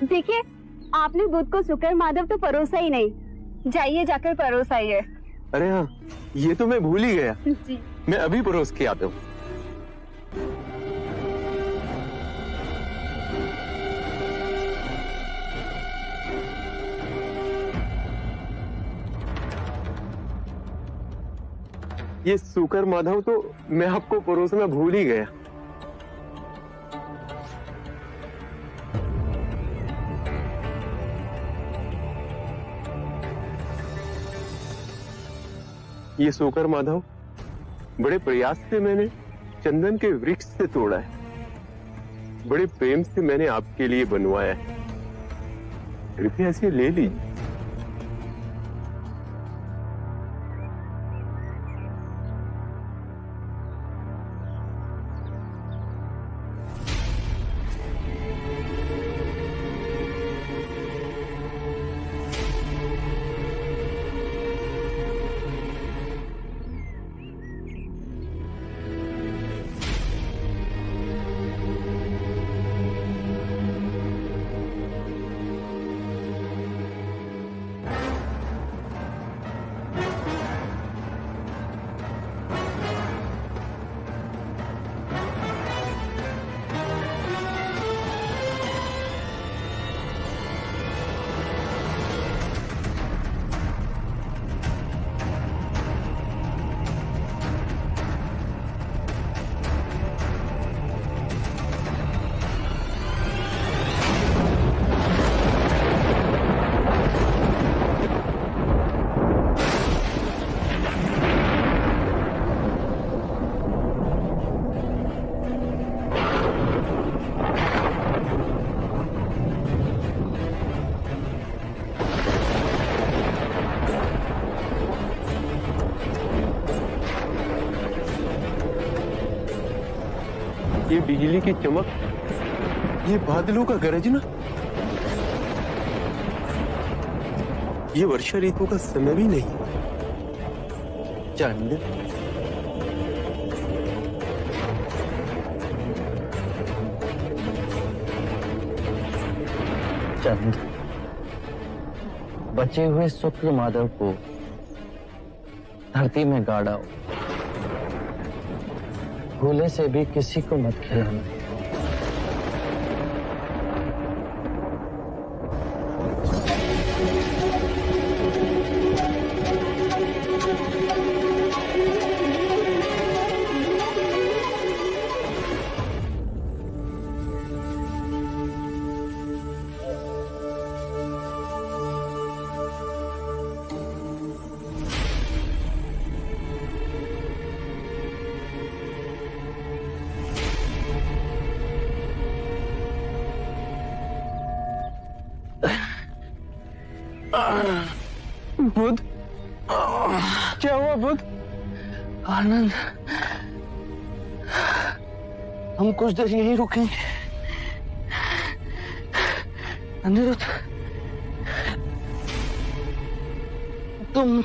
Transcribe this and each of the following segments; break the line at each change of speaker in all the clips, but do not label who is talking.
देखिए, आपने बुध को शुक्र माधव तो परोसा ही नहीं, जाइए जाकर परोस आइए।
अरे हाँ, ये तो मैं भूल ही गया।
जी।
मैं अभी परोस के आता हूँ। ये शुक्र माधव तो मैं आपको परोसना भूल ही गया। ये शुक्र माधव बड़े प्रयास से मैंने चंदन के वृक्ष से तोड़ा है, बड़े प्रेम से मैंने आपके लिए बनवाया है, कृपया इसे ले लीजिए। ये बिजली की चमक, ये बादलों का गरजना, ये वर्षा ऋतु का समय भी नहीं। चंद,
चंद, बचे हुए शुक्र माधव को धरती में गाड़ाओ, भूले से भी किसी को मत खिलाना।
बुध, क्या हुआ बुध?
आनंद, हम कुछ देर यहीं रुकेंगे। अनिरुद्ध, तुम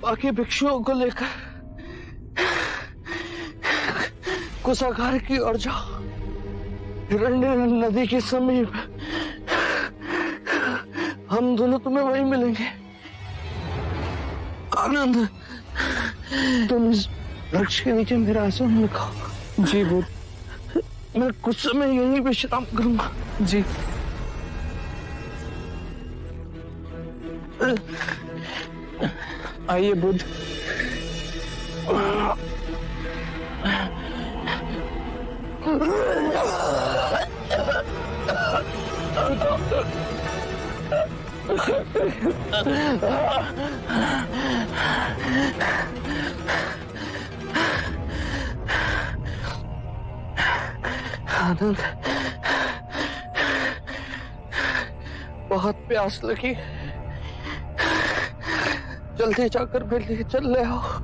बाकी भिक्षुओं को लेकर कुशागार की ओर जाओ, हिरण्य नदी के समीप। हम दोनों तुम्हें वहीं मिलेंगे। आनंद, तुम इस वृक्ष के नीचे मेरा आसन में खाओ।
जी बुध।
मैं कुछ समय यहीं विश्राम करूंगा।
जी। आइए बुध।
आनंद, बहुत प्यास लगी, जल्दी जाकर मेरे लिए चल ले आओ।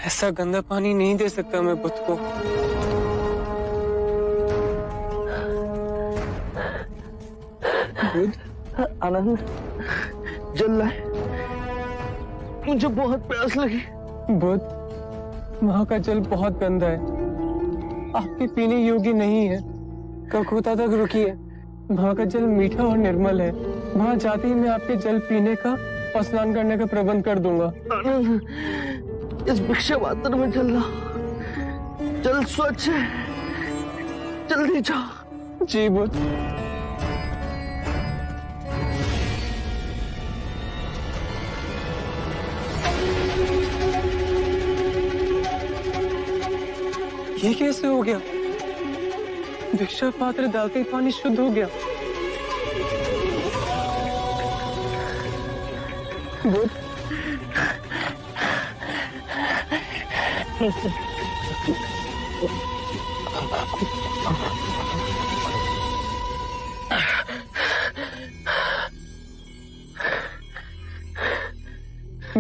ऐसा गंदा पानी नहीं दे सकता मैं बुध को। बुध,
आनंद, जल लाए, मुझे बहुत प्यास लगी।
बुध, वहाँ का जल बहुत गंदा है, आपके पीने योग्य नहीं है। कलकत्ता तक रुकिए, वहाँ का जल मीठा और निर्मल है। वहाँ जाते ही मैं आपके जल पीने का और स्नान करने का प्रबंध कर दूंगा।
आनंद, इस भिक्षा पात्र में जल ला, जल स्वच्छ है, जल्दी जाओ।
जी बुध। ये कैसे हो गया? भिक्षा पात्र डालते ही पानी शुद्ध हो गया। बुध,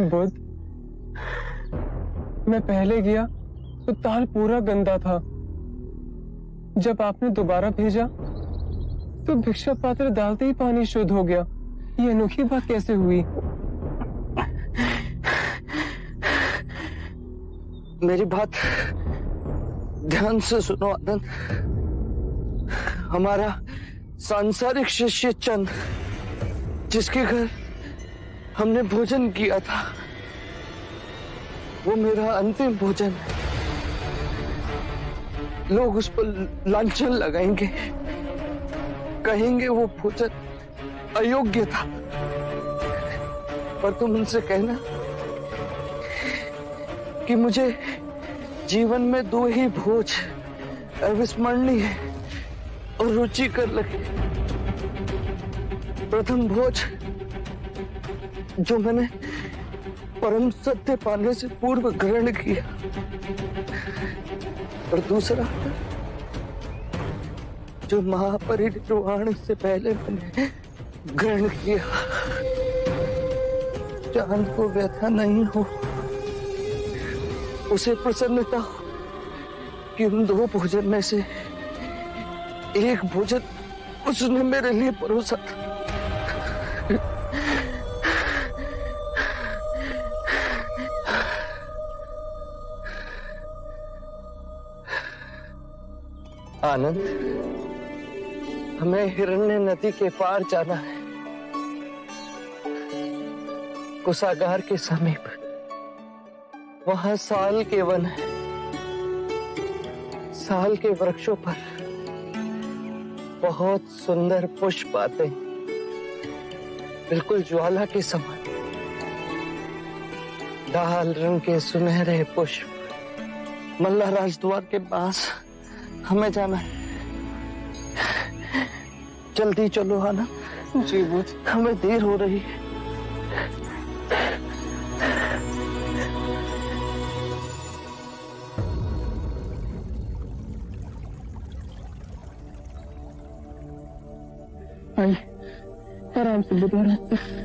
बुध, मैं पहले गया तो ताल पूरा गंदा था। जब आपने दोबारा भेजा तो भिक्षा पात्र डालते ही पानी शुद्ध हो गया। ये अनोखी बात कैसे हुई?
मेरी बात ध्यान से सुनो आनंद। हमारा सांसारिक शिष्य चंद, जिसके घर हमने भोजन किया था, वो मेरा अंतिम भोजन है। लोग उस पर लांछन लगाएंगे, कहेंगे वो भोजन अयोग्य था। पर तुम उनसे कहना कि मुझे जीवन में 2 ही भोज अविस्मरणीय और रुचिकर लगे। प्रथम भोज जो मैंने परम सत्य पाने से पूर्व ग्रहण किया, और दूसरा जो महापरिनिर्वाण से पहले मैंने ग्रहण किया। चांद को व्यथा नहीं हो, उसे प्रसन्नता हो कि उन 2 भोजन में से एक भोजन उसने मेरे लिए परोसा था। आनंद, हमें हिरण्य नदी के पार जाना है, कुशागार के समीप। वहां साल के वन है। साल के वृक्षों पर बहुत सुंदर पुष्प आते हैं, बिल्कुल ज्वाला के समान। लाल रंग के सुनहरे पुष्प। मल्ला राजद्वार के पास हमें जाना है। जल्दी चलो आनंद।
जी बुध।
हमें देर हो रही है।
आइए, आराम से बुध, आराम से।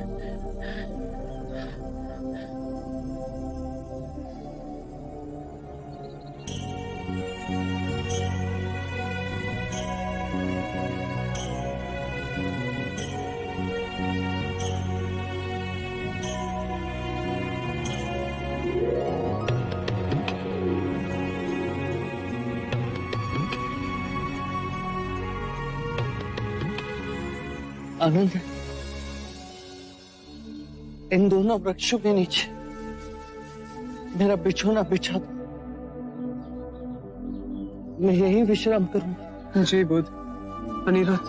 आनंद, इन दोनों वृक्षों के नीचे मेरा बिछोना बिछा दो। मैं यही विश्राम करूंगा।
जी बुध। अनिरुद्ध,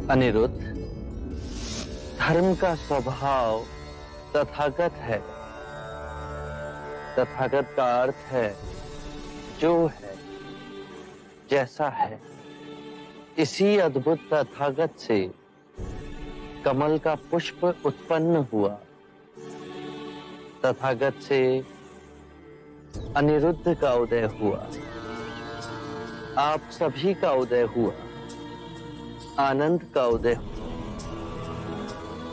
अनिरुद्ध, धर्म का स्वभाव तथागत है। तथागत का अर्थ है जो है, जैसा है। इसी अद्भुत तथागत से कमल का पुष्प उत्पन्न हुआ। तथागत से अनिरुद्ध का उदय हुआ। आप सभी का उदय हुआ। आनंद का उदय हुआ।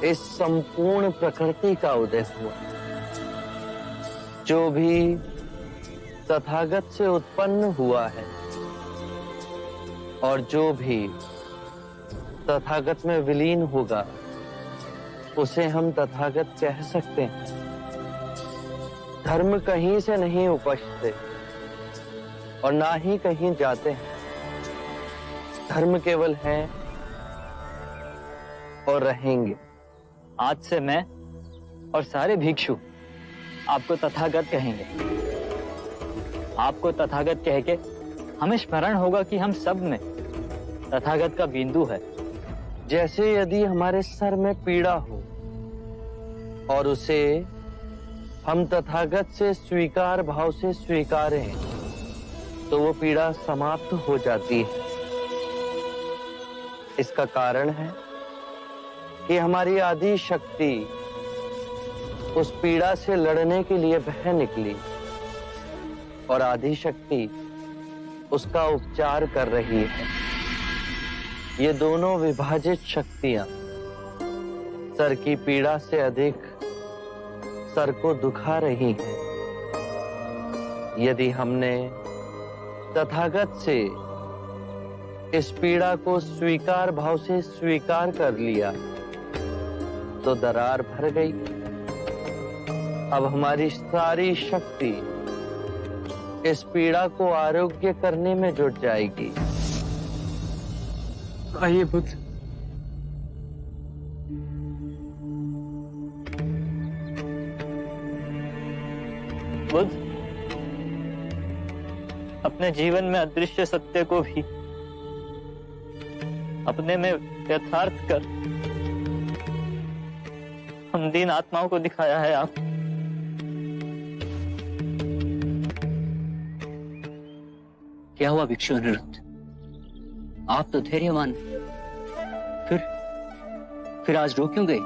इस संपूर्ण प्रकृति का उदय हुआ। जो भी तथागत से उत्पन्न हुआ है और जो भी तथागत में विलीन होगा उसे हम तथागत कह सकते हैं। धर्म कहीं से नहीं उपजते और ना ही कहीं जाते हैं। धर्म केवल है और रहेंगे।
आज से मैं और सारे भिक्षु आपको तथागत कहेंगे। आपको तथागत कह के हमें स्मरण होगा कि हम सब में तथागत का बिंदु है।
जैसे यदि हमारे सर में पीड़ा हो और उसे हम तथागत से स्वीकार भाव से स्वीकारें तो वो पीड़ा समाप्त हो जाती है। इसका कारण है कि हमारी आदि शक्ति उस पीड़ा से लड़ने के लिए बह निकली और आदि शक्ति उसका उपचार कर रही है। ये दोनों विभाजित शक्तियां सर की पीड़ा से अधिक सर को दुखा रही हैं। यदि हमने तथागत से इस पीड़ा को स्वीकार भाव से स्वीकार कर लिया तो दरार भर गई। अब हमारी सारी शक्ति इस पीड़ा को आरोग्य करने में जुट जाएगी।
आइए बुद्ध।
बुद्ध, अपने जीवन में अदृश्य सत्य को भी अपने में यथार्थ कर हम दीन आत्माओं को दिखाया है आप।
क्या हुआ भिक्षु अनिरुद्ध? आप तो धैर्यवान, फिर आज रो क्यों गए?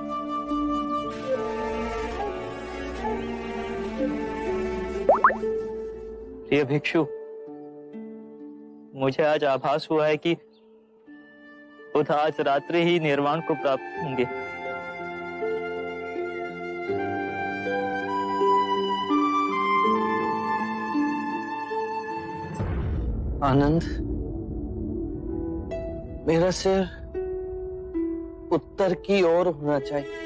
प्रिय भिक्षु, मुझे आज आभास हुआ है कि बुद्ध आज रात्रि ही निर्वाण को प्राप्त होंगे।
आनंद, मेरा सिर उत्तर की ओर होना चाहिए।